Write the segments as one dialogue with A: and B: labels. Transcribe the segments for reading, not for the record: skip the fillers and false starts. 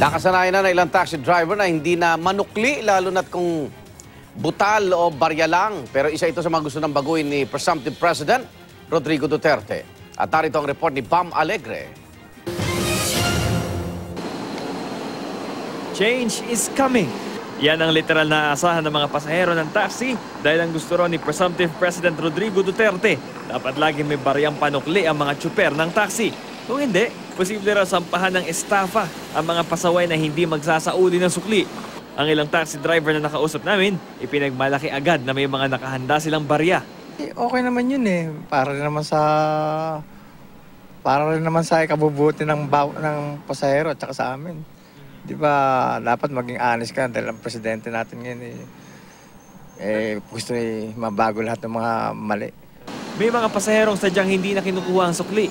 A: Nakasanayan na ilang taxi driver na hindi na manukli, lalo na't kung butal o barya lang. Pero isa ito sa mga gusto ng baguhin ni Presumptive President Rodrigo Duterte. At narito ang report ni Bam Alegre.
B: Change is coming. Yan ang literal na aasahan ng mga pasahero ng taxi dahil ang gusto ron ni Presumptive President Rodrigo Duterte. Dapat lagi may baryang panukli ang mga tsuper ng taxi. Kung hindi, posible raw sampahan ng estafa ang mga pasaway na hindi magsasauli ng sukli. Ang ilang taxi driver na nakausap namin, ipinagmalaki agad na may mga nakahanda silang barya.
C: Okay naman yun eh. Para rin naman sa ikabubuti ng pasahero at saka sa amin. Di ba dapat maging honest ka dahil ang presidente natin ngayon gusto mabago lahat ng mga mali.
B: May mga pasaherong sadyang hindi na kinukuha ang sukli.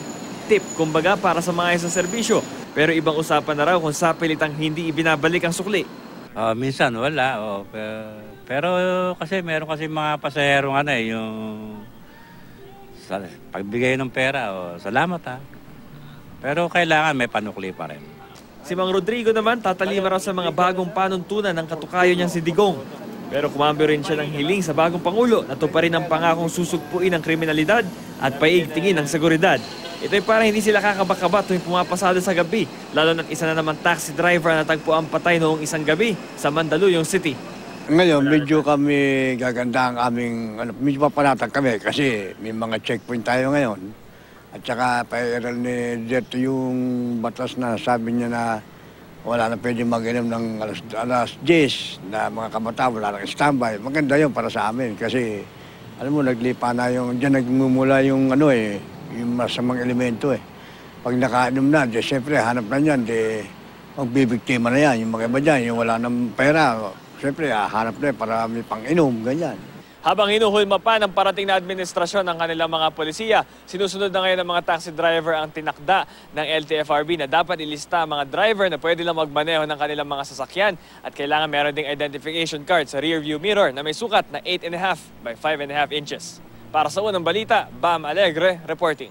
B: Tip, kumbaga para sa mga isang serbisyo. Pero ibang usapan na raw kung sapilitang hindi ibinabalik ang sukli.
D: Minsan wala. Pero kasi meron kasi mga pasaherong yung pagbigay ng pera. Salamat ha. Pero kailangan may panukli pa rin.
B: Si Mang Rodrigo naman tatalima raw sa mga bagong panuntunan ng katukayo niyang si Digong. Pero kumambyo rin siya ng hiling sa bagong Pangulo na tuparin ang pangakong susugpuin ng kriminalidad at paigtingin ang seguridad. Ito'y para hindi sila kakabakabat tuwing pumapasada sa gabi, lalo na't isa na naman taxi driver na tagpuan patay noong isang gabi sa Mandaluyong City.
E: Ngayon, medyo kami gaganda ang aming, medyo papanatag kami kasi may mga checkpoint tayo ngayon. At saka pa-aral ni Duterte yung batas na sabi niya na wala na pwede mag-inom ng alas 10 na mga kabataan, wala nang standby. Maganda yun para sa amin kasi alam mo, naglipa na diyan nagmumula yung yung masamang elemento Pag nakainom na, siyempre hanap na yan, magbibiktima na yan. Yung mga iba dyan, yung wala ng pera, siyempre hanap na para may pang-inom, ganyan.
B: Habang hinuhulma pa ng parating na administrasyon ng kanilang mga polisiya, sinusunod na ngayon ng mga taxi driver ang tinakda ng LTFRB na dapat ilista ang mga driver na pwede lang magmaneho ng kanilang mga sasakyan at kailangan meron ding identification card sa rear view mirror na may sukat na 8.5 by 5.5 inches. Para sa unang balita, Bam Alegre reporting.